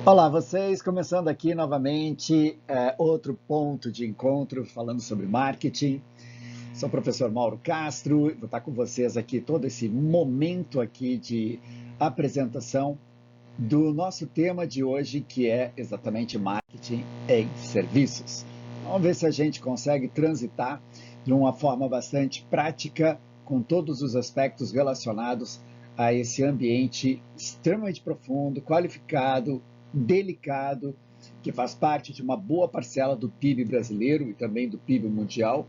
Olá, vocês, começando aqui novamente outro ponto de encontro falando sobre marketing. Sou o professor Mauro Castro, vou estar com vocês aqui todo esse momento aqui de apresentação do nosso tema de hoje, que é exatamente marketing em serviços. Vamos ver se a gente consegue transitar de uma forma bastante prática com todos os aspectos relacionados a esse ambiente extremamente profundo, qualificado, delicado, que faz parte de uma boa parcela do PIB brasileiro e também do PIB mundial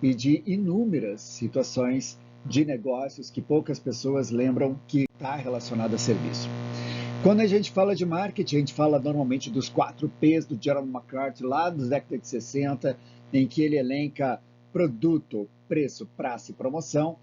e de inúmeras situações de negócios que poucas pessoas lembram que está relacionado a serviço. Quando a gente fala de marketing, a gente fala normalmente dos 4 P's do Gerald McCarthy, lá dos décadas de 60, em que ele elenca produto, preço, praça e promoção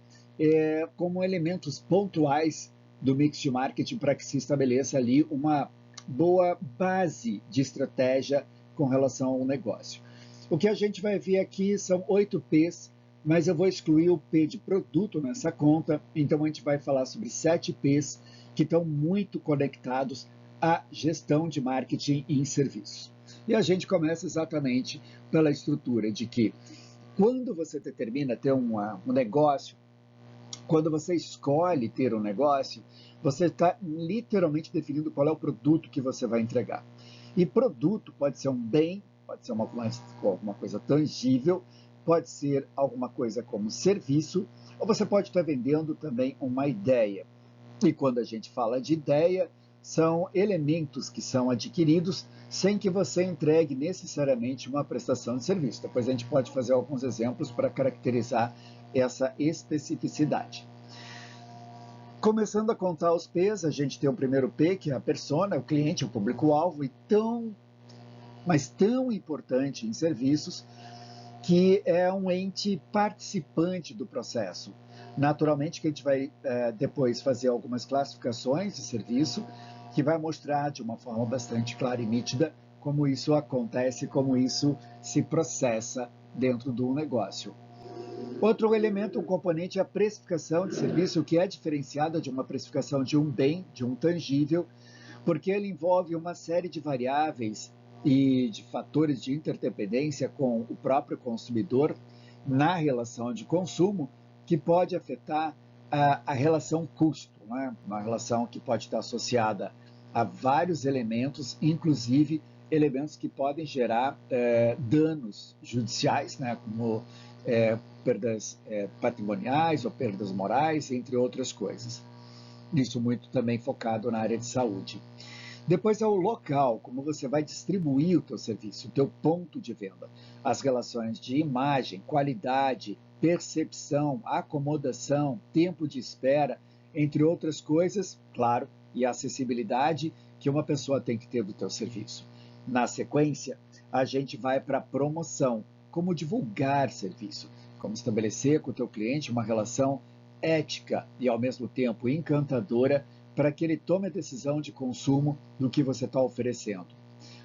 como elementos pontuais do mix de marketing para que se estabeleça ali uma boa base de estratégia com relação ao negócio. O que a gente vai ver aqui são 8 P's, mas eu vou excluir o P de produto nessa conta, então a gente vai falar sobre 7 P's que estão muito conectados à gestão de marketing em serviços. E a gente começa exatamente pela estrutura de que quando você determina ter um negócio, quando você escolhe ter um negócio, você está literalmente definindo qual é o produto que você vai entregar. E produto pode ser um bem, pode ser alguma coisa tangível, pode ser alguma coisa como serviço, ou você pode estar vendendo também uma ideia. E quando a gente fala de ideia, são elementos que são adquiridos sem que você entregue necessariamente uma prestação de serviço. Depois a gente pode fazer alguns exemplos para caracterizar essa especificidade. Começando a contar os P's, a gente tem o primeiro P, que é a persona, o cliente, o público-alvo, e mas tão importante em serviços, que é um ente participante do processo. Naturalmente que a gente vai depois fazer algumas classificações de serviço, que vai mostrar de uma forma bastante clara e nítida como isso acontece, como isso se processa dentro do negócio. Outro elemento, um componente é a precificação de serviço, que é diferenciada de uma precificação de um bem, de um tangível, porque ele envolve uma série de variáveis e de fatores de interdependência com o próprio consumidor na relação de consumo, que pode afetar a relação custo, né? Uma relação que pode estar associada a vários elementos, inclusive elementos que podem gerar danos judiciais, né? Como perdas patrimoniais ou perdas morais, entre outras coisas. Isso muito também focado na área de saúde. Depois é o local, como você vai distribuir o teu serviço, o teu ponto de venda. As relações de imagem, qualidade, percepção, acomodação, tempo de espera, entre outras coisas, claro, e a acessibilidade que uma pessoa tem que ter do teu serviço. Na sequência, a gente vai para a promoção, como divulgar serviço, como estabelecer com o teu cliente uma relação ética e ao mesmo tempo encantadora para que ele tome a decisão de consumo do que você está oferecendo.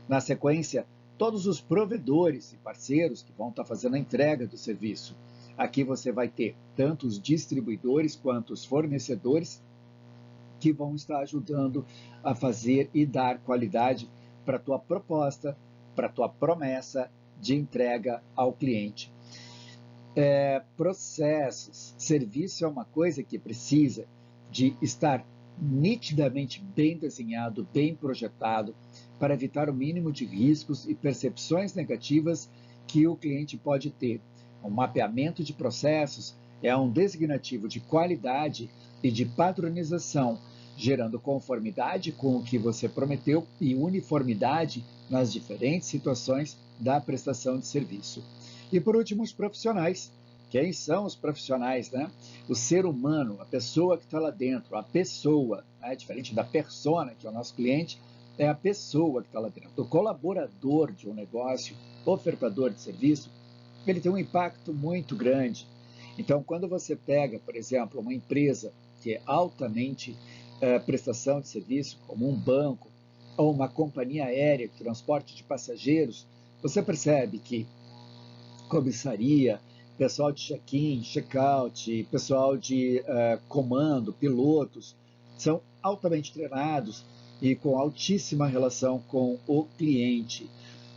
Na sequência, todos os provedores e parceiros que vão estar fazendo a entrega do serviço. Aqui você vai ter tanto os distribuidores quanto os fornecedores que vão estar ajudando a fazer e dar qualidade para a tua proposta, para a tua promessa de entrega ao cliente. Processos, serviço é uma coisa que precisa de estar nitidamente bem desenhado, bem projetado, para evitar o mínimo de riscos e percepções negativas que o cliente pode ter. O mapeamento de processos é um designativo de qualidade e de padronização, gerando conformidade com o que você prometeu e uniformidade nas diferentes situações da prestação de serviço. E por último, os profissionais. Quem são os profissionais, né? O ser humano, a pessoa que está lá dentro, a pessoa, né? Diferente da persona, que é o nosso cliente, é a pessoa que está lá dentro. O colaborador de um negócio, ofertador de serviço, ele tem um impacto muito grande. Então, quando você pega, por exemplo, uma empresa que é altamente prestação de serviço, como um banco, ou uma companhia aérea de transporte de passageiros, você percebe que comissaria, pessoal de check-in, check-out, pessoal de comando, pilotos, são altamente treinados e com altíssima relação com o cliente.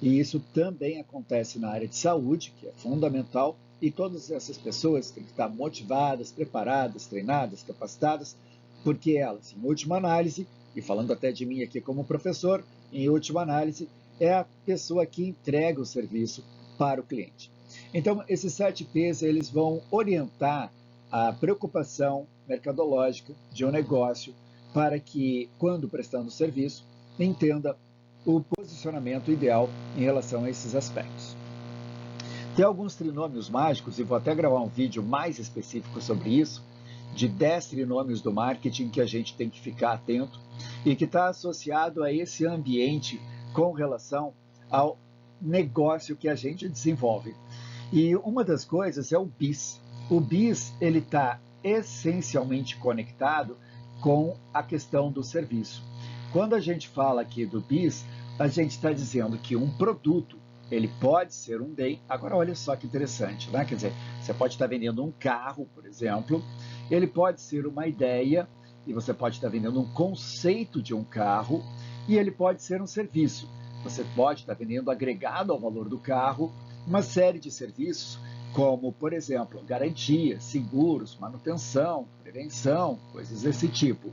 E isso também acontece na área de saúde, que é fundamental, e todas essas pessoas têm que estar motivadas, preparadas, treinadas, capacitadas, porque elas, em última análise, e falando até de mim aqui como professor, em última análise, é a pessoa que entrega o serviço para o cliente. Então, esses 7 P's, eles vão orientar a preocupação mercadológica de um negócio para que, quando prestando serviço, entenda o posicionamento ideal em relação a esses aspectos. Tem alguns trinômios mágicos, e vou até gravar um vídeo mais específico sobre isso, de 10 trinômios do marketing que a gente tem que ficar atento e que está associado a esse ambiente com relação ao negócio que a gente desenvolve. E uma das coisas é o BIS. O BIS, ele está essencialmente conectado com a questão do serviço. Quando a gente fala aqui do BIS, a gente está dizendo que um produto, ele pode ser um bem. Agora, olha só que interessante, né? Quer dizer, você pode estar vendendo um carro, por exemplo, ele pode ser uma ideia, e você pode estar vendendo um conceito de um carro, e ele pode ser um serviço. Você pode estar vendendo agregado ao valor do carro uma série de serviços, como, por exemplo, garantia, seguros, manutenção, prevenção, coisas desse tipo.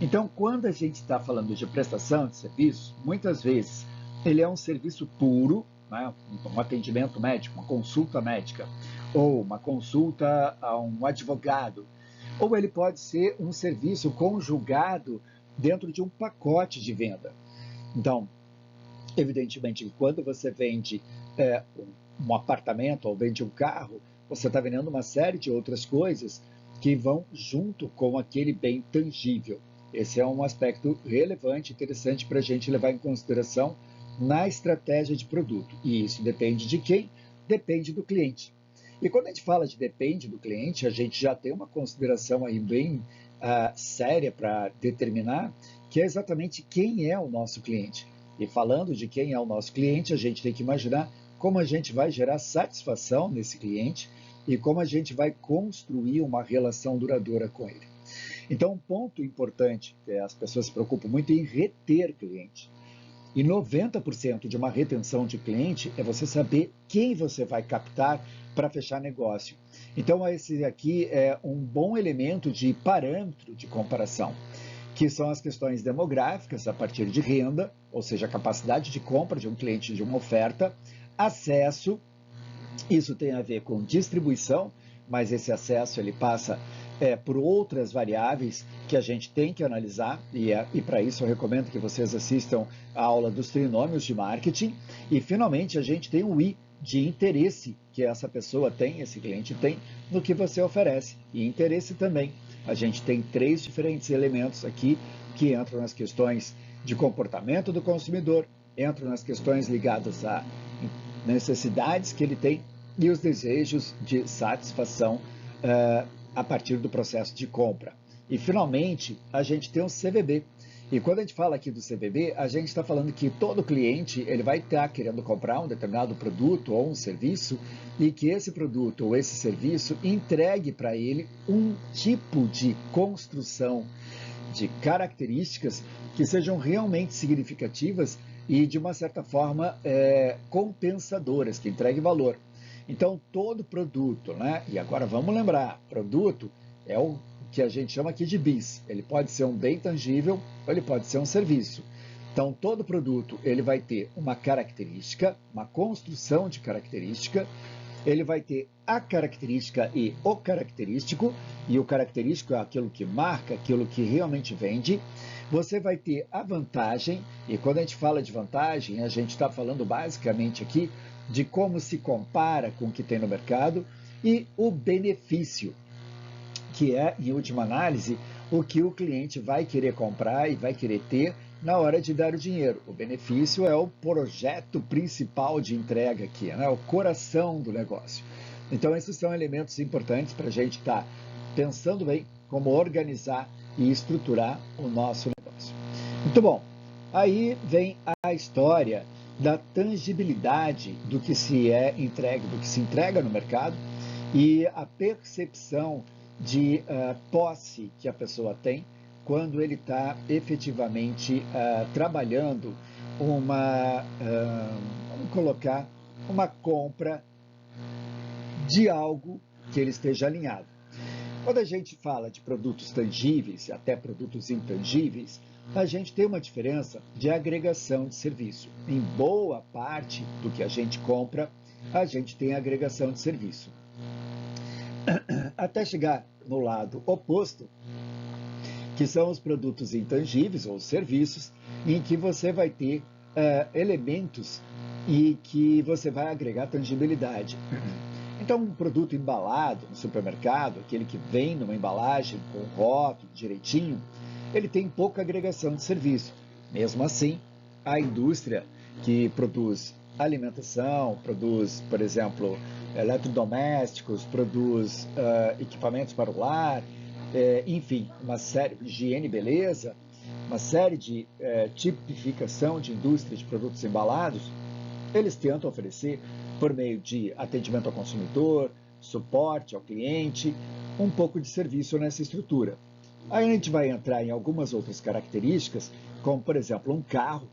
Então, quando a gente está falando de prestação de serviço, muitas vezes ele é um serviço puro, né? Um atendimento médico, uma consulta médica, ou uma consulta a um advogado, ou ele pode ser um serviço conjugado dentro de um pacote de venda. Então, evidentemente, quando você vende um apartamento ou vende um carro, você está vendendo uma série de outras coisas que vão junto com aquele bem tangível. Esse é um aspecto relevante, interessante para a gente levar em consideração na estratégia de produto. E isso depende de quem? Depende do cliente. E quando a gente fala de depende do cliente, a gente já tem uma consideração aí bem séria para determinar, que é exatamente quem é o nosso cliente. E falando de quem é o nosso cliente, a gente tem que imaginar como a gente vai gerar satisfação nesse cliente e como a gente vai construir uma relação duradoura com ele. Então, um ponto importante, que as pessoas se preocupam muito em reter cliente. E 90% de uma retenção de cliente é você saber quem você vai captar para fechar negócio. Então, esse aqui é um bom elemento de parâmetro de comparação, que são as questões demográficas a partir de renda, ou seja, a capacidade de compra de um cliente de uma oferta, acesso, isso tem a ver com distribuição, mas esse acesso ele passa por outras variáveis que a gente tem que analisar, e para isso eu recomendo que vocês assistam a aula dos trinômios de marketing, e finalmente a gente tem o I de interesse que essa pessoa tem, esse cliente tem, no que você oferece, e interesse também. A gente tem 3 diferentes elementos aqui que entram nas questões de comportamento do consumidor, entram nas questões ligadas a necessidades que ele tem e os desejos de satisfação a partir do processo de compra. E, finalmente, a gente tem o CVB. E quando a gente fala aqui do CVB, a gente está falando que todo cliente ele vai estar querendo comprar um determinado produto ou um serviço e que esse produto ou esse serviço entregue para ele um tipo de construção de características que sejam realmente significativas e, de uma certa forma, compensadoras, que entregue valor. Então, todo produto, né? E agora vamos lembrar, produto é o que a gente chama aqui de BIS. Ele pode ser um bem tangível ou ele pode ser um serviço. Então, todo produto ele vai ter uma característica, uma construção de característica, ele vai ter a característica e o característico é aquilo que marca, aquilo que realmente vende. Você vai ter a vantagem, e quando a gente fala de vantagem, a gente está falando basicamente aqui de como se compara com o que tem no mercado, e o benefício, que é, em última análise, o que o cliente vai querer comprar e vai querer ter na hora de dar o dinheiro. O benefício é o projeto principal de entrega aqui, né? O coração do negócio. Então, esses são elementos importantes para a gente estar pensando bem como organizar e estruturar o nosso negócio. Muito bom. Aí vem a história da tangibilidade do que se é entregue, do que se entrega no mercado e a percepção de posse que a pessoa tem quando ele está efetivamente trabalhando vamos colocar, uma compra de algo que ele esteja alinhado. Quando a gente fala de produtos tangíveis e até produtos intangíveis, a gente tem uma diferença de agregação de serviço. Em boa parte do que a gente compra, a gente tem agregação de serviço. Até chegar no lado oposto, que são os produtos intangíveis ou serviços, em que você vai ter elementos e que você vai agregar tangibilidade. Então, um produto embalado no supermercado, aquele que vem numa embalagem com rótulo direitinho, ele tem pouca agregação de serviço. Mesmo assim, a indústria que produz alimentação, produz, por exemplo, eletrodomésticos, produz equipamentos para o lar, enfim, uma série de higiene e beleza, uma série de tipificação de indústria de produtos embalados, eles tentam oferecer, por meio de atendimento ao consumidor, suporte ao cliente, um pouco de serviço nessa estrutura. Aí a gente vai entrar em algumas outras características, como, por exemplo, um carro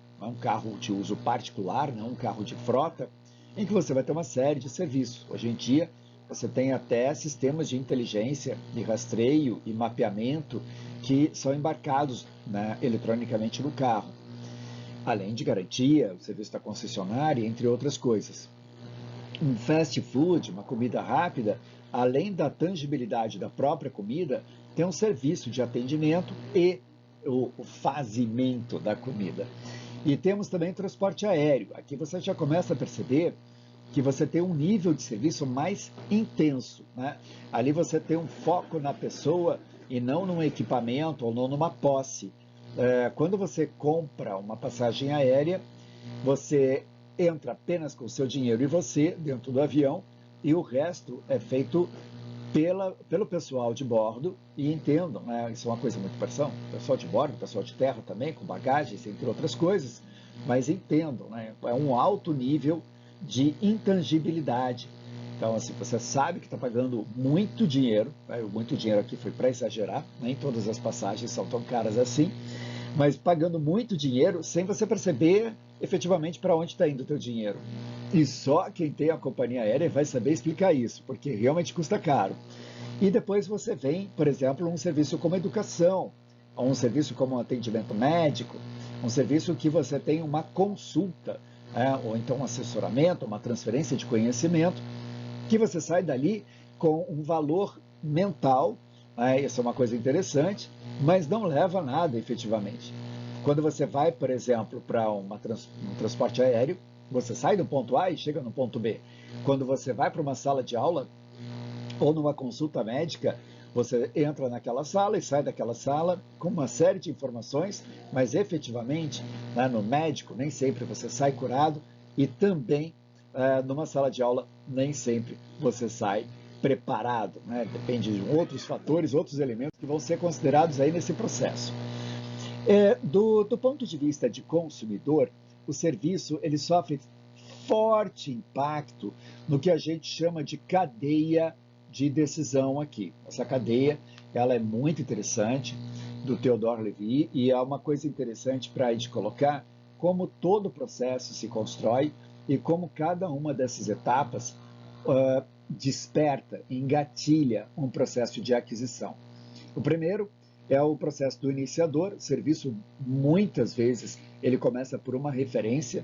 de uso particular, não um carro de frota, em que você vai ter uma série de serviços. Hoje em dia, você tem até sistemas de inteligência, de rastreio e mapeamento que são embarcados eletronicamente no carro. Além de garantia, o serviço da concessionária, entre outras coisas. Um fast food, uma comida rápida, além da tangibilidade da própria comida, tem um serviço de atendimento e o fazimento da comida. E temos também transporte aéreo. Aqui você já começa a perceber que você tem um nível de serviço mais intenso, né? Ali você tem um foco na pessoa e não num equipamento ou não numa posse. Quando você compra uma passagem aérea, você entra apenas com o seu dinheiro e você dentro do avião, e o resto é feito pelo pessoal de bordo. E entendam, isso é uma coisa muito parecida, pessoal de bordo, pessoal de terra também, com bagagens, entre outras coisas, mas entendam, é um alto nível de intangibilidade. Então, assim, você sabe que está pagando muito dinheiro, muito dinheiro aqui foi para exagerar, nem todas as passagens são tão caras assim, mas pagando muito dinheiro sem você perceber efetivamente para onde está indo o teu dinheiro. E só quem tem a companhia aérea vai saber explicar isso, porque realmente custa caro. E depois você vem, por exemplo, um serviço como educação, ou um serviço como atendimento médico, um serviço que você tem uma consulta, ou então um assessoramento, uma transferência de conhecimento, que você sai dali com um valor mental. Isso é uma coisa interessante, mas não leva a nada efetivamente. Quando você vai, por exemplo, para um transporte aéreo, você sai do ponto A e chega no ponto B. Quando você vai para uma sala de aula ou numa consulta médica, você entra naquela sala e sai daquela sala com uma série de informações, mas efetivamente, no médico, nem sempre você sai curado, e também numa sala de aula, nem sempre você sai preparado, depende de outros fatores, outros elementos que vão ser considerados aí nesse processo. Do ponto de vista de consumidor, o serviço ele sofre forte impacto no que a gente chama de cadeia de decisão aqui. Essa cadeia ela é muito interessante, do Theodore Levy, e é uma coisa interessante para a gente colocar como todo o processo se constrói e como cada uma dessas etapas desperta, engatilha um processo de aquisição. O primeiro é o processo do iniciador. O serviço, muitas vezes, ele começa por uma referência,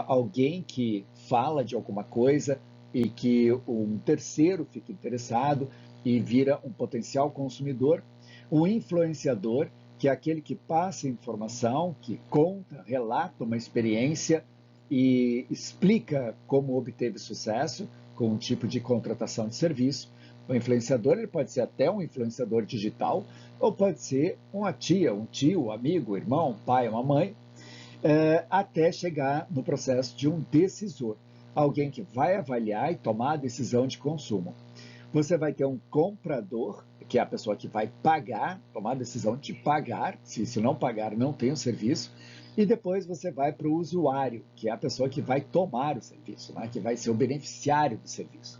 alguém que fala de alguma coisa e que um terceiro fica interessado e vira um potencial consumidor. O influenciador, que é aquele que passa informação, que conta, relata uma experiência e explica como obteve sucesso com um tipo de contratação de serviço. O influenciador ele pode ser até um influenciador digital, ou pode ser uma tia, um tio, um amigo, um irmão, um pai, uma mãe, até chegar no processo de um decisor, alguém que vai avaliar e tomar a decisão de consumo. Você vai ter um comprador, que é a pessoa que vai pagar, tomar a decisão de pagar, se não pagar não tem o serviço, e depois você vai para o usuário, que é a pessoa que vai tomar o serviço, que vai ser o beneficiário do serviço.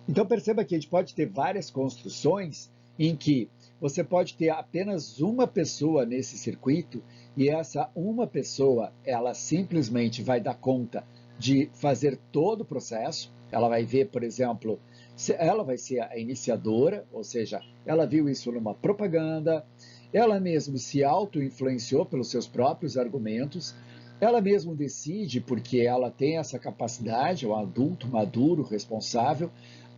Então perceba que a gente pode ter várias construções em que você pode ter apenas uma pessoa nesse circuito e essa uma pessoa, ela simplesmente vai dar conta de fazer todo o processo. Ela vai ver, por exemplo, ela vai ser a iniciadora, ou seja, ela viu isso numa propaganda, ela mesma se auto-influenciou pelos seus próprios argumentos, ela mesma decide porque ela tem essa capacidade, é um adulto maduro, responsável,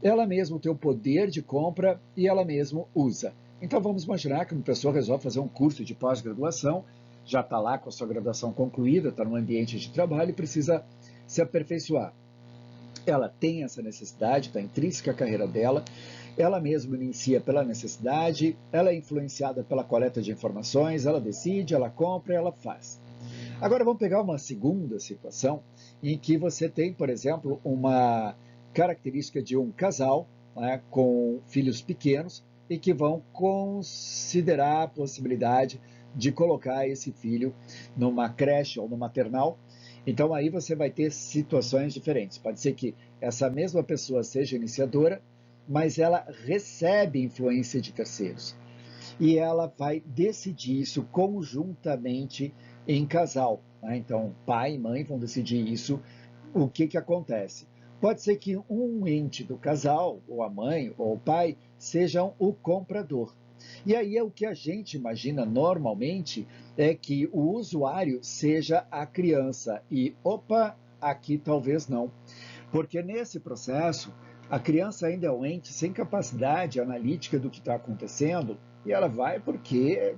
ela mesma tem o poder de compra e ela mesma usa. Então vamos imaginar que uma pessoa resolve fazer um curso de pós-graduação, já está lá com a sua graduação concluída, está no ambiente de trabalho e precisa se aperfeiçoar. Ela tem essa necessidade, está intrínseca à carreira dela, ela mesma inicia pela necessidade, ela é influenciada pela coleta de informações, ela decide, ela compra, ela faz. Agora vamos pegar uma segunda situação em que você tem, por exemplo, uma característica de um casal, né, com filhos pequenos e que vão considerar a possibilidade de colocar esse filho numa creche ou no maternal. Então aí você vai ter situações diferentes. Pode ser que essa mesma pessoa seja iniciadora, mas ela recebe influência de terceiros. E ela vai decidir isso conjuntamente em casal. Né? Então, pai e mãe vão decidir isso. O que acontece? Pode ser que um ente do casal, ou a mãe, ou o pai, sejam o comprador. E aí é o que a gente imagina normalmente é que o usuário seja a criança. E, opa, aqui talvez não. Porque nesse processo, a criança ainda é um ente sem capacidade analítica do que está acontecendo, e ela vai porque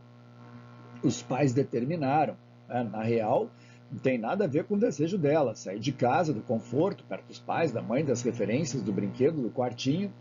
os pais determinaram. Né? Na real, não tem nada a ver com o desejo dela, sair de casa, do conforto, perto dos pais, da mãe, das referências, do brinquedo, do quartinho,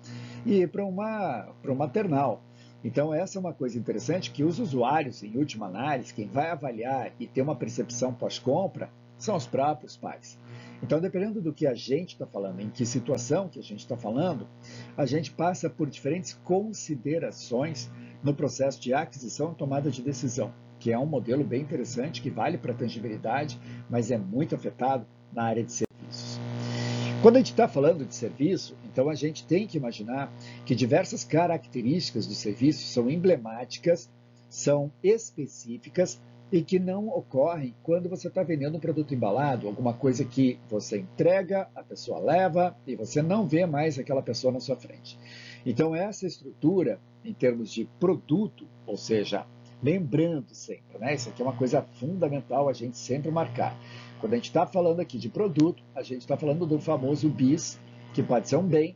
e ir para um maternal. Então, essa é uma coisa interessante, que os usuários, em última análise, quem vai avaliar e ter uma percepção pós-compra, são os próprios pais. Então, dependendo do que a gente está falando, em que situação que a gente está falando, a gente passa por diferentes considerações no processo de aquisição e tomada de decisão, que é um modelo bem interessante, que vale para a tangibilidade, mas é muito afetado na área de serviços. Quando a gente está falando de serviço, então a gente tem que imaginar que diversas características do serviço são emblemáticas, são específicas e que não ocorrem quando você está vendendo um produto embalado, alguma coisa que você entrega, a pessoa leva e você não vê mais aquela pessoa na sua frente. Então essa estrutura, em termos de produto, ou seja, lembrando sempre, né? Isso aqui é uma coisa fundamental a gente sempre marcar. Quando a gente está falando aqui de produto, a gente está falando do famoso BIS, que pode ser um bem,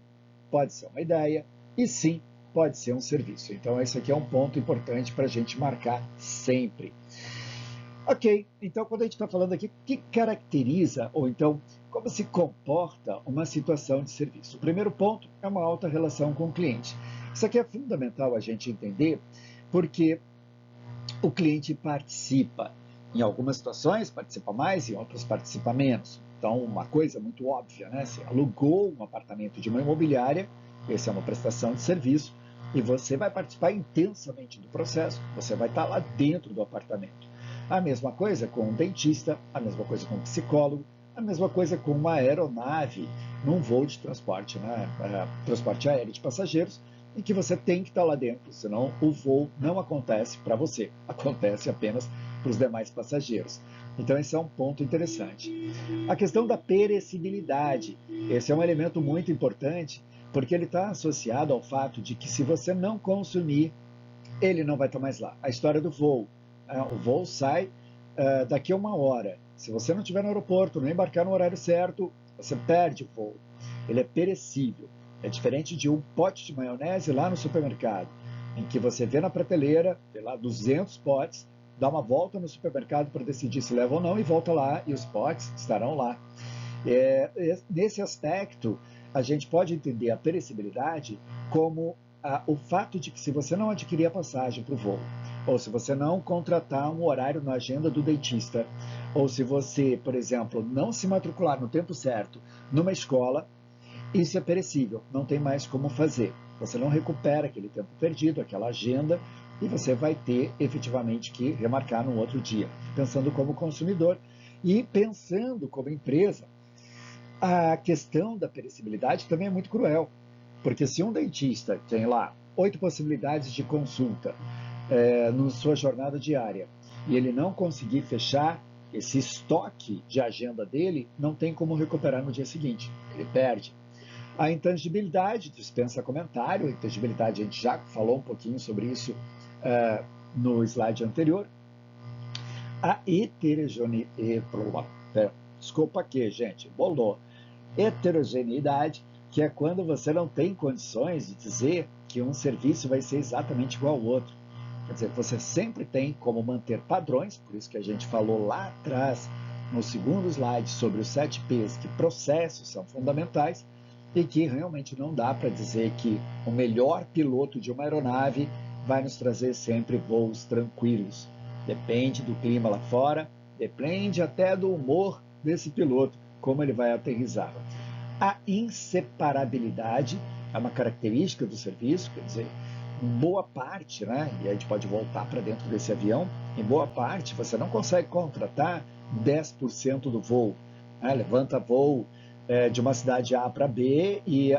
pode ser uma ideia e sim, pode ser um serviço. Então esse aqui é um ponto importante para a gente marcar sempre. Ok, então quando a gente está falando aqui, o que caracteriza, ou então, como se comporta uma situação de serviço? O primeiro ponto é uma alta relação com o cliente. Isso aqui é fundamental a gente entender, porque o cliente participa. Em algumas situações participa mais, em outras participa menos. Então, uma coisa muito óbvia, né? Você alugou um apartamento de uma imobiliária, essa é uma prestação de serviço, e você vai participar intensamente do processo, você vai estar lá dentro do apartamento. A mesma coisa com um dentista, a mesma coisa com um psicólogo, a mesma coisa com uma aeronave num voo de transporte, né? Transporte aéreo de passageiros, em que você tem que estar lá dentro, senão o voo não acontece para você, acontece apenas para os demais passageiros. Então esse é um ponto interessante. A questão da perecibilidade, esse é um elemento muito importante, porque ele está associado ao fato de que se você não consumir, ele não vai estar mais lá. A história do voo. O voo sai daqui a 1 hora. Se você não estiver no aeroporto, não embarcar no horário certo, você perde o voo. Ele é perecível. É diferente de um pote de maionese lá no supermercado, em que você vê na prateleira, vê lá 200 potes, dá uma volta no supermercado para decidir se leva ou não e volta lá e os potes estarão lá. Nesse aspecto, a gente pode entender a perecibilidade como o fato de que se você não adquirir a passagem para o voo, ou se você não contratar um horário na agenda do dentista, ou se você, por exemplo, não se matricular no tempo certo numa escola, isso é perecível, não tem mais como fazer. Você não recupera aquele tempo perdido, aquela agenda, e você vai ter efetivamente que remarcar no outro dia. Pensando como consumidor e pensando como empresa, a questão da perecibilidade também é muito cruel. Porque se um dentista tem lá 8 possibilidades de consulta na sua jornada diária, e ele não conseguir fechar esse estoque de agenda dele, não tem como recuperar no dia seguinte, ele perde. A intangibilidade dispensa comentário. A intangibilidade, a gente já falou um pouquinho sobre isso no slide anterior. A heterogeneidade, desculpa aqui, gente, bolou. Heterogeneidade, que é quando você não tem condições de dizer que um serviço vai ser exatamente igual ao outro. Quer dizer, você sempre tem como manter padrões, por isso que a gente falou lá atrás, no segundo slide, sobre os 7 P's, que processos são fundamentais, e que realmente não dá para dizer que o melhor piloto de uma aeronave vai nos trazer sempre voos tranquilos. Depende do clima lá fora, depende até do humor desse piloto, como ele vai aterrissar. A inseparabilidade é uma característica do serviço, quer dizer, em boa parte, né, e a gente pode voltar para dentro desse avião, em boa parte você não consegue contratar 10% do voo. Levanta voo de uma cidade A para B e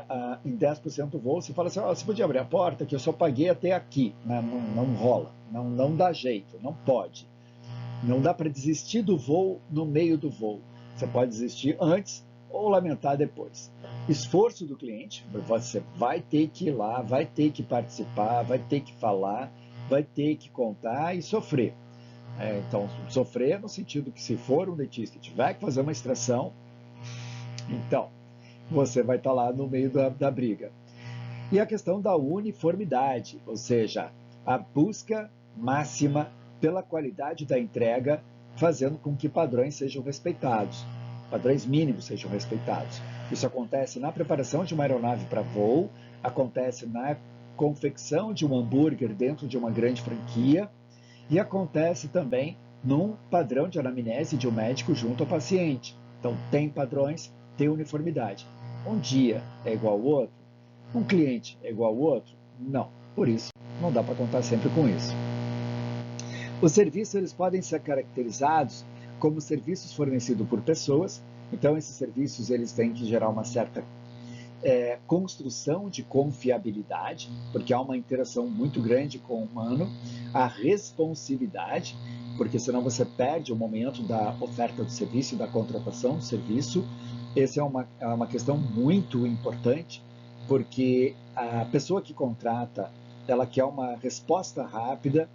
em 10% do voo você fala assim, você podia abrir a porta que eu só paguei até aqui. Não rola, não dá jeito, não pode. Não dá para desistir do voo no meio do voo. Você pode desistir antes ou lamentar depois. Esforço do cliente, você vai ter que ir lá, vai ter que participar, vai ter que falar, vai ter que contar e sofrer. Então, sofrer no sentido que se for um dentista e tiver que fazer uma extração, então, você vai estar lá no meio da briga. E a questão da uniformidade, ou seja, a busca máxima pela qualidade da entrega, fazendo com que padrões sejam respeitados, padrões mínimos sejam respeitados. Isso acontece na preparação de uma aeronave para voo, acontece na confecção de um hambúrguer dentro de uma grande franquia e acontece também num padrão de anamnese de um médico junto ao paciente. Então, tem padrões, tem uniformidade. Um dia é igual ao outro? Um cliente é igual ao outro? Não. Por isso, não dá para contar sempre com isso. Os serviços eles podem ser caracterizados como serviços fornecidos por pessoas. Então, esses serviços eles têm que gerar uma certa construção de confiabilidade, porque há uma interação muito grande com o humano. A responsividade, porque senão você perde o momento da oferta do serviço e da contratação do serviço. Essa é uma questão muito importante, porque a pessoa que contrata, ela quer uma resposta rápida,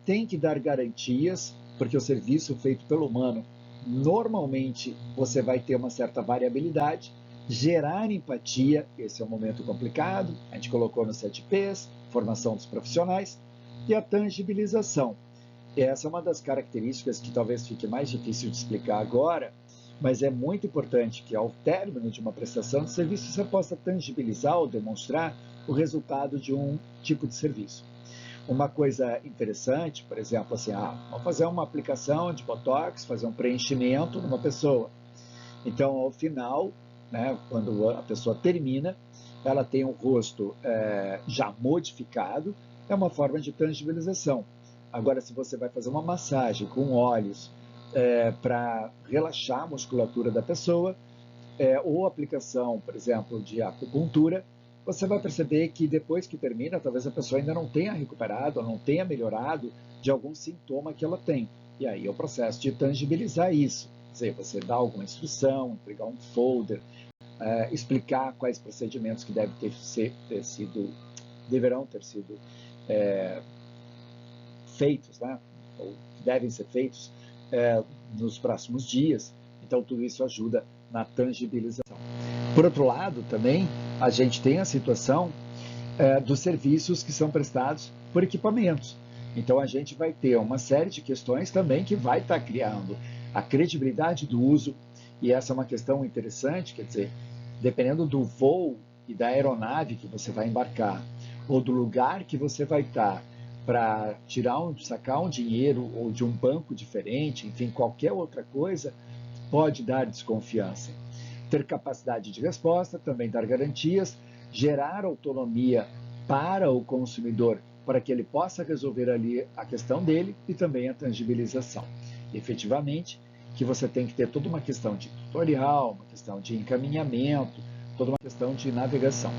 tem que dar garantias, porque o serviço feito pelo humano, normalmente você vai ter uma certa variabilidade, gerar empatia, esse é um momento complicado, a gente colocou nos 7 P's, formação dos profissionais, e a tangibilização. Essa é uma das características que talvez fique mais difícil de explicar agora, mas é muito importante que ao término de uma prestação de serviço você possa tangibilizar ou demonstrar o resultado de um tipo de serviço. Uma coisa interessante, por exemplo, assim, vamos fazer uma aplicação de Botox, fazer um preenchimento numa pessoa. Então, ao final, né, quando a pessoa termina, ela tem o rosto já modificado, é uma forma de tangibilização. Agora, se você vai fazer uma massagem com óleos para relaxar a musculatura da pessoa, ou aplicação, por exemplo, de acupuntura, você vai perceber que depois que termina, talvez a pessoa ainda não tenha recuperado, ou não tenha melhorado de algum sintoma que ela tem. E aí é o processo de tangibilizar isso. Quer dizer, você dá alguma instrução, entregar um folder, explicar quais procedimentos que deverão ter sido feitos, né? Ou devem ser feitos nos próximos dias. Então, tudo isso ajuda na tangibilização. Por outro lado, também, a gente tem a situação dos serviços que são prestados por equipamentos. Então, a gente vai ter uma série de questões também que vai estar criando a credibilidade do uso, e essa é uma questão interessante, quer dizer, dependendo do voo e da aeronave que você vai embarcar, ou do lugar que você vai estar para sacar um dinheiro ou de um banco diferente, enfim, qualquer outra coisa, pode dar desconfiança. Ter capacidade de resposta, também dar garantias, gerar autonomia para o consumidor, para que ele possa resolver ali a questão dele e também a tangibilização. Efetivamente, que você tem que ter toda uma questão de tutorial, uma questão de encaminhamento, toda uma questão de navegação.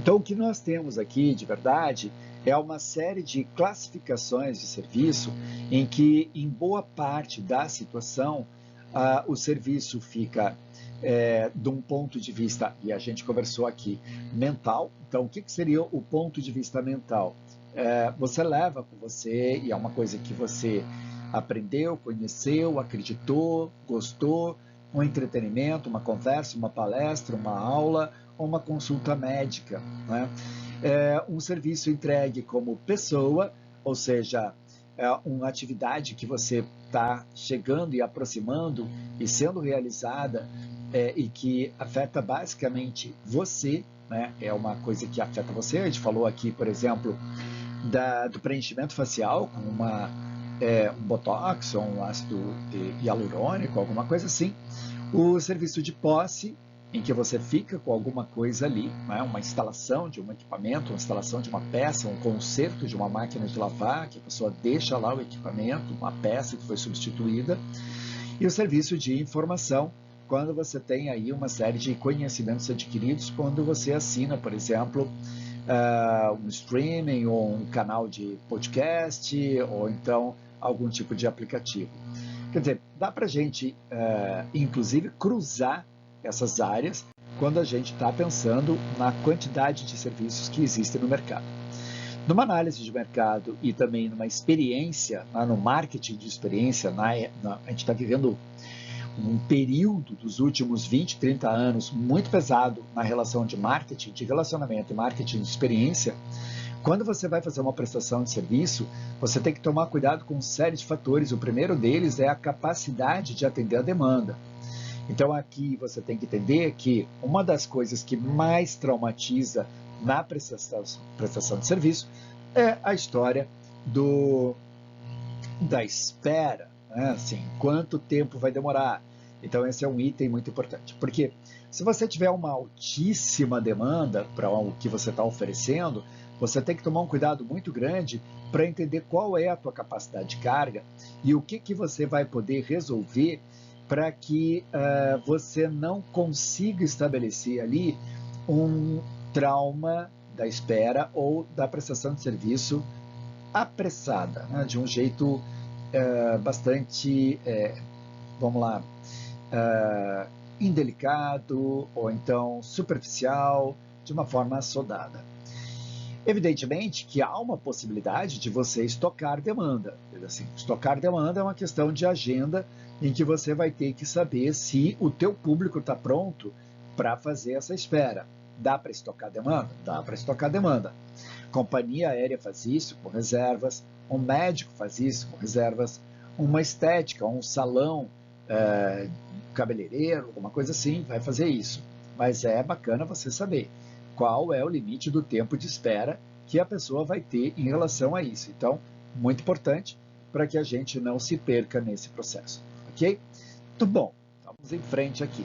Então, o que nós temos aqui, de verdade, é uma série de classificações de serviço em que, em boa parte da situação, o serviço fica, de um ponto de vista, e a gente conversou aqui, mental. Então, o que seria o ponto de vista mental? Você leva com você, e é uma coisa que você aprendeu, conheceu, acreditou, gostou, um entretenimento, uma conversa, uma palestra, uma aula, ou uma consulta médica, né? Um serviço entregue como pessoa, ou seja, uma atividade que você está chegando e aproximando e sendo realizada e que afeta basicamente você, né? É uma coisa que afeta você. A gente falou aqui, por exemplo, do preenchimento facial com um botox ou um ácido hialurônico, alguma coisa assim. O serviço de posse, em que você fica com alguma coisa ali, né? Uma instalação de um equipamento, uma instalação de uma peça, um conserto de uma máquina de lavar, que a pessoa deixa lá o equipamento, uma peça que foi substituída. E o serviço de informação, quando você tem aí uma série de conhecimentos adquiridos, quando você assina, por exemplo, um streaming ou um canal de podcast, ou então algum tipo de aplicativo. Quer dizer, dá para a gente, inclusive, cruzar essas áreas quando a gente está pensando na quantidade de serviços que existem no mercado. Numa análise de mercado e também numa experiência, no marketing de experiência, a gente está vivendo um período dos últimos 20, 30 anos muito pesado na relação de marketing, de relacionamento e marketing de experiência. Quando você vai fazer uma prestação de serviço, você tem que tomar cuidado com uma série de fatores. O primeiro deles é a capacidade de atender a demanda. Então, aqui você tem que entender que uma das coisas que mais traumatiza na prestação de serviço é a história da espera, né? Assim, quanto tempo vai demorar. Então, esse é um item muito importante. Porque se você tiver uma altíssima demanda para o que você está oferecendo, você tem que tomar um cuidado muito grande para entender qual é a tua capacidade de carga e o que você vai poder resolver para que você não consiga estabelecer ali um trauma da espera ou da prestação de serviço apressada, né? De um jeito bastante, vamos lá, indelicado ou então superficial, de uma forma assodada. Evidentemente que há uma possibilidade de você estocar demanda. Assim, estocar demanda é uma questão de agenda em que você vai ter que saber se o teu público está pronto para fazer essa espera. Dá para estocar demanda? Dá para estocar demanda. Companhia aérea faz isso com reservas, um médico faz isso com reservas, uma estética, um salão, cabeleireiro, alguma coisa assim, vai fazer isso. Mas é bacana você saber qual é o limite do tempo de espera que a pessoa vai ter em relação a isso. Então, muito importante para que a gente não se perca nesse processo, ok? Muito bom, vamos em frente aqui.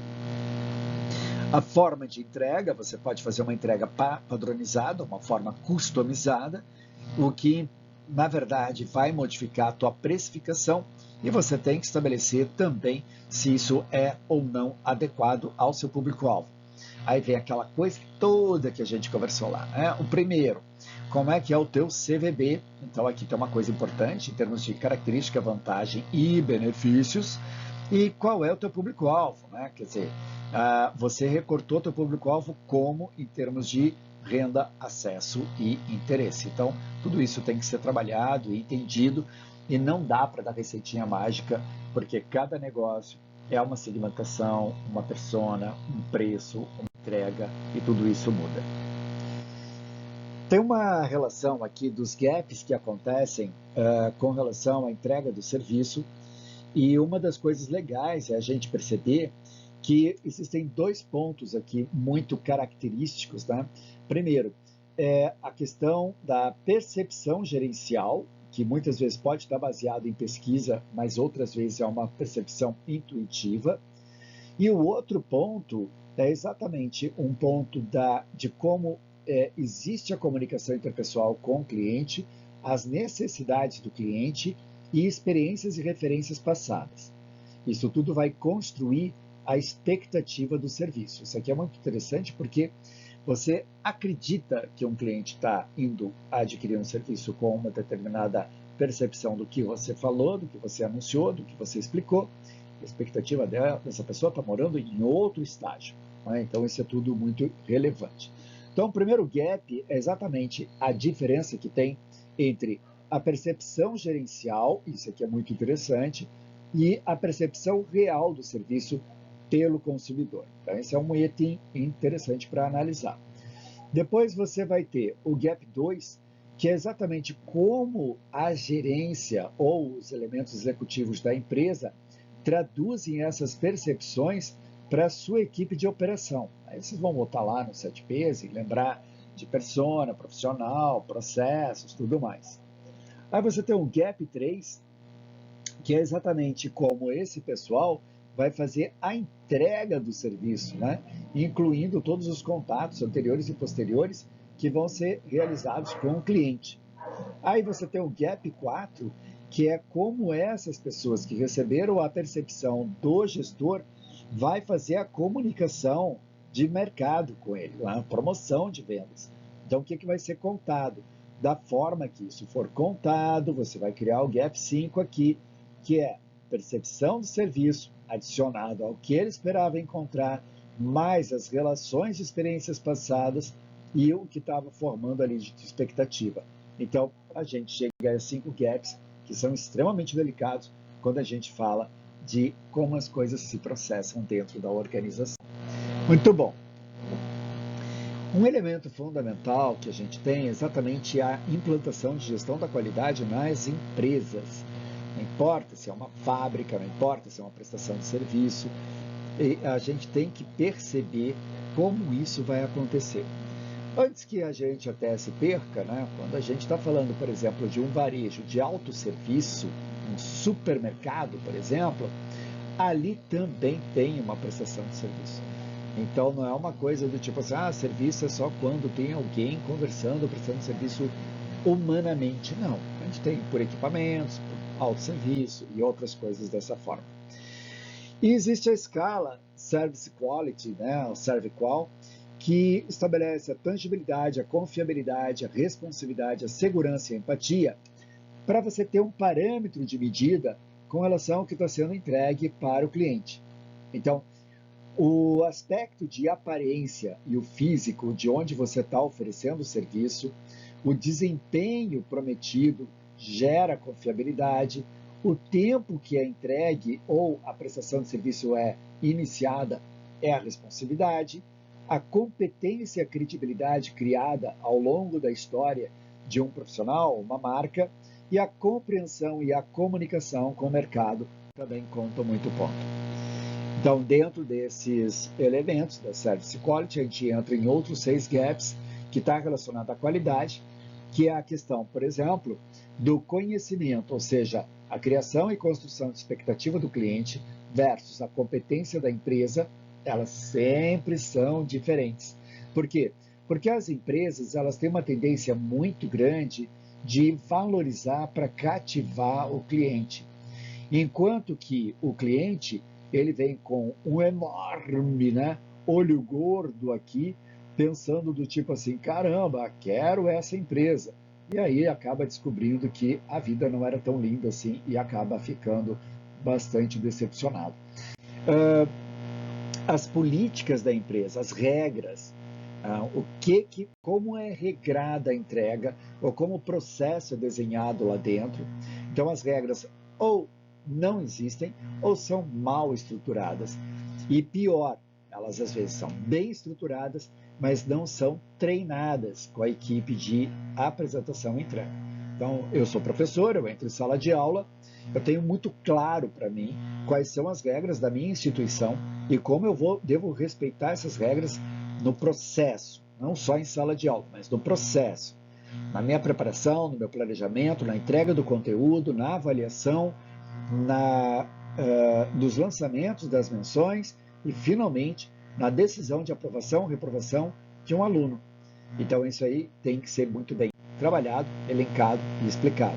A forma de entrega, você pode fazer uma entrega padronizada, uma forma customizada, o que, na verdade, vai modificar a tua precificação e você tem que estabelecer também se isso é ou não adequado ao seu público-alvo. Aí vem aquela coisa toda que a gente conversou lá, né? O primeiro, como é que é o teu CVB? Então aqui tem uma coisa importante em termos de característica, vantagem e benefícios. E qual é o teu público-alvo, né? Quer dizer, você recortou o teu público-alvo como em termos de renda, acesso e interesse. Então, tudo isso tem que ser trabalhado e entendido e não dá para dar receitinha mágica, porque cada negócio é uma segmentação, uma persona, um preço, uma entrega e tudo isso muda. Tem uma relação aqui dos gaps que acontecem com relação à entrega do serviço e uma das coisas legais é a gente perceber que existem dois pontos aqui muito característicos, né? Primeiro, é a questão da percepção gerencial, que muitas vezes pode estar baseado em pesquisa, mas outras vezes é uma percepção intuitiva. E o outro ponto é exatamente um ponto de como existe a comunicação interpessoal com o cliente, as necessidades do cliente e experiências e referências passadas. Isso tudo vai construir a expectativa do serviço. Isso aqui é muito interessante porque Você acredita que um cliente está indo adquirir um serviço com uma determinada percepção do que você falou, do que você anunciou, do que você explicou. A expectativa dessa pessoa está morando em outro estágio. Né? Então, isso é tudo muito relevante. Então, o primeiro gap é exatamente a diferença que tem entre a percepção gerencial, isso aqui é muito interessante, e a percepção real do serviço pelo consumidor. Então, esse é um item interessante para analisar. Depois você vai ter o Gap 2, que é exatamente como a gerência ou os elementos executivos da empresa traduzem essas percepções para a sua equipe de operação. Aí vocês vão voltar lá no 7Ps e lembrar de persona, profissional, processos, tudo mais. Aí você tem o Gap 3, que é exatamente como esse pessoal vai fazer a entrega do serviço, né? Incluindo todos os contatos anteriores e posteriores que vão ser realizados com o cliente. Aí você tem o Gap 4, que é como essas pessoas que receberam a percepção do gestor vai fazer a comunicação de mercado com ele, a promoção de vendas. Então, o que vai ser contado? Da forma que isso for contado, você vai criar o Gap 5 aqui, que é percepção do serviço adicionado ao que ele esperava encontrar, mais as relações de experiências passadas e o que estava formando ali de expectativa. Então, a gente chega a 5 gaps que são extremamente delicados quando a gente fala de como as coisas se processam dentro da organização. Muito bom. Um elemento fundamental que a gente tem é exatamente a implantação de gestão da qualidade nas empresas. Não importa se é uma fábrica, não importa se é uma prestação de serviço, a gente tem que perceber como isso vai acontecer. Antes que a gente até se perca, né, quando a gente está falando, por exemplo, de um varejo de autosserviço, um supermercado, por exemplo, ali também tem uma prestação de serviço. Então, não é uma coisa do tipo assim, serviço é só quando tem alguém conversando, prestando serviço humanamente. Não, a gente tem por equipamentos, por autosserviço e outras coisas dessa forma. E existe a escala Service Quality, né, o ServiQual, que estabelece a tangibilidade, a confiabilidade, a responsividade, a segurança e a empatia, para você ter um parâmetro de medida com relação ao que está sendo entregue para o cliente. Então, o aspecto de aparência e o físico de onde você está oferecendo o serviço, o desempenho prometido gera confiabilidade, o tempo que é entregue ou a prestação de serviço é iniciada é a responsividade, a competência e a credibilidade criada ao longo da história de um profissional, uma marca, e a compreensão e a comunicação com o mercado também contam muito ponto. Então, dentro desses elementos da Service Quality, a gente entra em outros 6 gaps que está relacionado à qualidade, que é a questão, por exemplo, do conhecimento, ou seja, a criação e construção de expectativa do cliente versus a competência da empresa, elas sempre são diferentes. Por quê? Porque as empresas elas têm uma tendência muito grande de valorizar para cativar o cliente, enquanto que o cliente ele vem com um enorme, né, olho gordo aqui, pensando do tipo assim, caramba, quero essa empresa. E aí acaba descobrindo que a vida não era tão linda assim e acaba ficando bastante decepcionado. As políticas da empresa, as regras, como é regrada a entrega, ou como o processo é desenhado lá dentro. Então as regras ou não existem ou são mal estruturadas. E pior, elas às vezes são bem estruturadas, mas não são treinadas com a equipe de apresentação e entrega. Então, eu sou professor, eu entro em sala de aula, eu tenho muito claro para mim quais são as regras da minha instituição e como devo respeitar essas regras no processo, não só em sala de aula, mas no processo, na minha preparação, no meu planejamento, na entrega do conteúdo, na avaliação, dos lançamentos das menções e, finalmente, na decisão de aprovação ou reprovação de um aluno. Então, isso aí tem que ser muito bem trabalhado, elencado e explicado.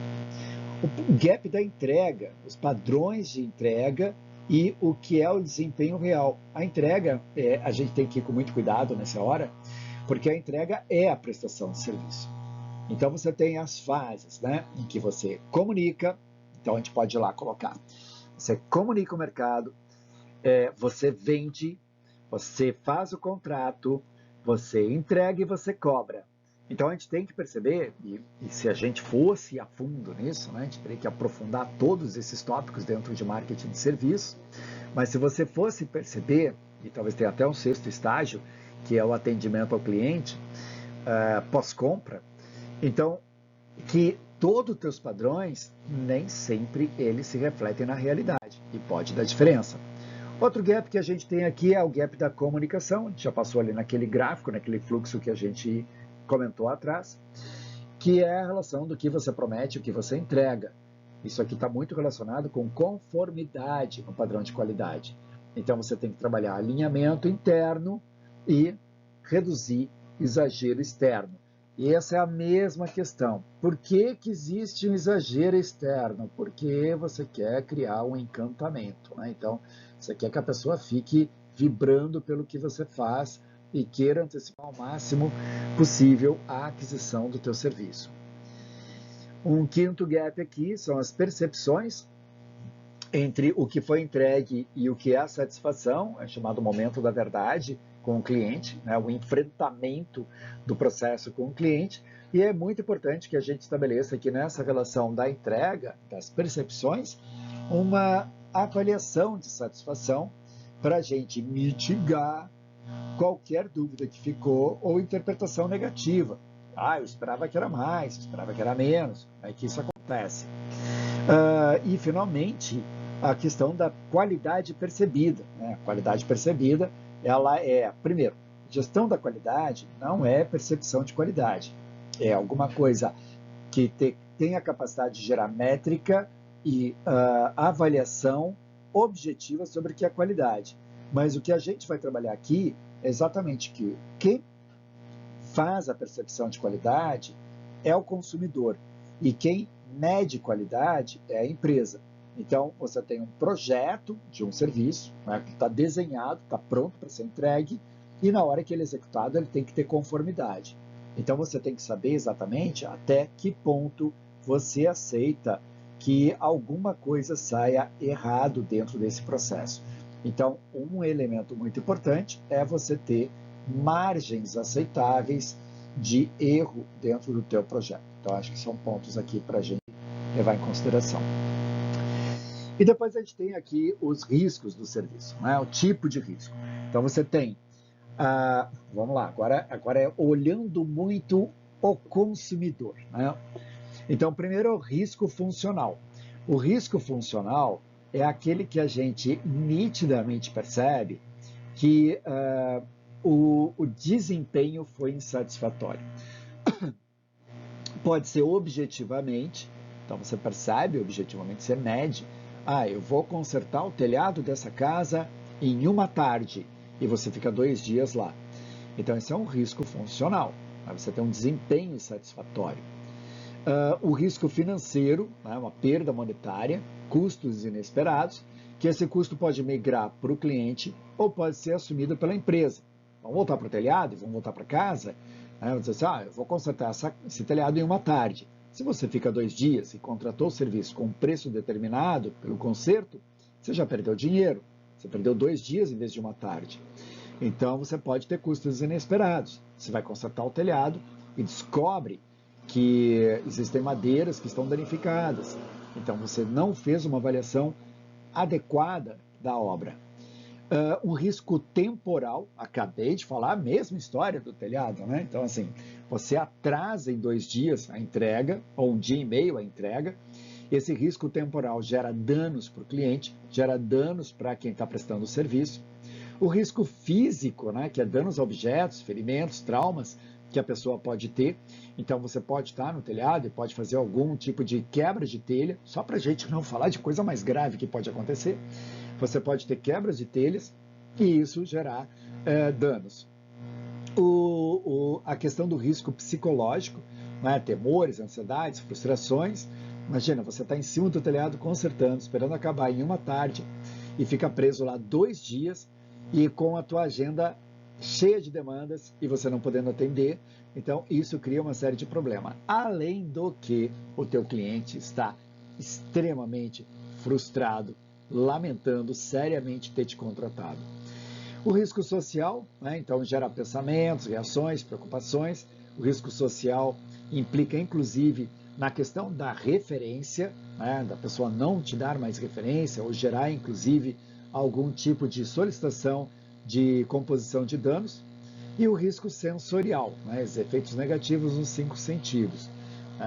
O gap da entrega, os padrões de entrega e o que é o desempenho real. A entrega, a gente tem que ir com muito cuidado nessa hora, porque a entrega é a prestação de serviço. Então você tem as fases, né, em que você comunica, então a gente pode ir lá colocar, você comunica o mercado, você vende, você faz o contrato, você entrega e você cobra. Então a gente tem que perceber, e se a gente fosse a fundo nisso, né, a gente teria que aprofundar todos esses tópicos dentro de marketing de serviço, mas se você fosse perceber, e talvez tenha até um sexto estágio, que é o atendimento ao cliente, pós-compra, então, que todos os teus padrões, nem sempre eles se refletem na realidade, e pode dar diferença. Outro gap que a gente tem aqui é o gap da comunicação, a gente já passou ali naquele gráfico, naquele fluxo que a gente comentou atrás, que é a relação do que você promete e o que você entrega. Isso aqui está muito relacionado com conformidade no padrão de qualidade. Então você tem que trabalhar alinhamento interno e reduzir exagero externo. E essa é a mesma questão. Por que existe um exagero externo? Porque você quer criar um encantamento, né? Então, você quer que a pessoa fique vibrando pelo que você faz e queira antecipar ao máximo possível a aquisição do teu serviço. Um quinto gap aqui são as percepções entre o que foi entregue e o que é a satisfação, é chamado momento da verdade com o cliente, né, o enfrentamento do processo com o cliente, e é muito importante que a gente estabeleça aqui nessa relação da entrega, das percepções, uma avaliação de satisfação para a gente mitigar qualquer dúvida que ficou ou interpretação negativa. Eu esperava que era mais, eu esperava que era menos, é que isso acontece. E, finalmente, a questão da qualidade percebida. Né? A qualidade percebida, ela é, primeiro, gestão da qualidade não é percepção de qualidade. É alguma coisa que tem a capacidade de gerar métrica e avaliação objetiva sobre o que é qualidade. Mas o que a gente vai trabalhar aqui é exatamente que quem faz a percepção de qualidade é o consumidor e quem mede qualidade é a empresa. Então, você tem um projeto de um serviço, né, que está desenhado, está pronto para ser entregue, e na hora que ele é executado, ele tem que ter conformidade. Então, você tem que saber exatamente até que ponto você aceita que alguma coisa saia errado dentro desse processo. Então, um elemento muito importante é você ter margens aceitáveis de erro dentro do teu projeto. Então, acho que são pontos aqui para a gente levar em consideração. E depois a gente tem aqui os riscos do serviço, né? O tipo de risco. Então, você tem, vamos lá, agora é olhando muito o consumidor, né? Então, primeiro é o risco funcional. O risco funcional é aquele que a gente nitidamente percebe que o desempenho foi insatisfatório. Pode ser objetivamente, então você percebe objetivamente, você mede, eu vou consertar o telhado dessa casa em uma tarde, e você fica 2 dias lá. Então, esse é um risco funcional, você tem um desempenho insatisfatório. O risco financeiro, né, uma perda monetária, custos inesperados, que esse custo pode migrar para o cliente ou pode ser assumido pela empresa. Vamos voltar para o telhado, vamos voltar para casa, vamos dizer assim, eu vou consertar esse telhado em uma tarde. Se você fica 2 dias e contratou o serviço com um preço determinado pelo conserto, você já perdeu dinheiro, você perdeu 2 dias em vez de uma tarde. Então, você pode ter custos inesperados. Você vai consertar o telhado e descobre que existem madeiras que estão danificadas. Então, você não fez uma avaliação adequada da obra. Um risco temporal, acabei de falar a mesma história do telhado, né? Então, assim, você atrasa em 2 dias a entrega, ou 1 dia e meio a entrega. Esse risco temporal gera danos para o cliente, gera danos para quem está prestando o serviço. O risco físico, né, que é danos a objetos, ferimentos, traumas, que a pessoa pode ter. Então, você pode estar no telhado e pode fazer algum tipo de quebra de telha, só para a gente não falar de coisa mais grave que pode acontecer. Você pode ter quebras de telhas e isso gerar danos. A questão do risco psicológico, né, temores, ansiedades, frustrações. Imagina, você está em cima do telhado consertando, esperando acabar em uma tarde e fica preso lá 2 dias e com a tua agenda cheia de demandas e você não podendo atender. Então, isso cria uma série de problemas. Além do que o teu cliente está extremamente frustrado, lamentando seriamente ter te contratado. O risco social, né, então, gera pensamentos, reações, preocupações. O risco social implica, inclusive, na questão da referência, né, da pessoa não te dar mais referência ou gerar, inclusive, algum tipo de solicitação de composição de danos. E o risco sensorial, né, os efeitos negativos nos 5 sentidos.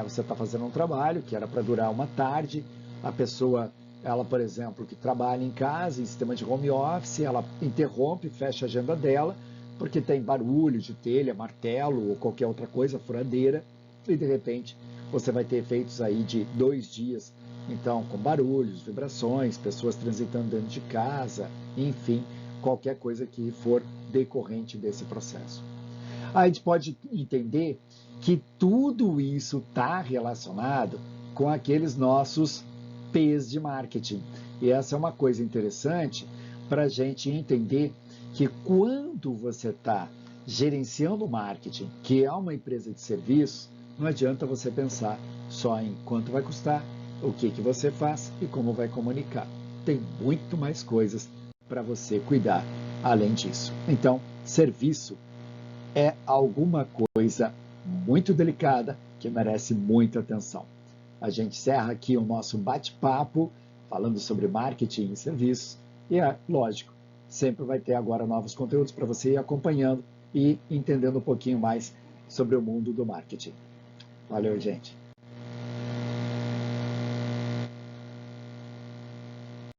Você está fazendo um trabalho que era para durar uma tarde, a pessoa, ela, por exemplo, que trabalha em casa, em sistema de home office, ela interrompe, fecha a agenda dela, porque tem barulho de telha, martelo ou qualquer outra coisa, furadeira, e de repente você vai ter efeitos aí de 2 dias, então com barulhos, vibrações, pessoas transitando dentro de casa, enfim, qualquer coisa que for decorrente desse processo. A gente pode entender que tudo isso está relacionado com aqueles nossos P's de marketing. E essa é uma coisa interessante para a gente entender que quando você está gerenciando o marketing, que é uma empresa de serviços, não adianta você pensar só em quanto vai custar, o que você faz e como vai comunicar. Tem muito mais coisas para você cuidar além disso. Então, serviço é alguma coisa muito delicada que merece muita atenção. A gente encerra aqui o nosso bate-papo falando sobre marketing e serviços e é lógico, sempre vai ter agora novos conteúdos para você ir acompanhando e entendendo um pouquinho mais sobre o mundo do marketing. Valeu, gente!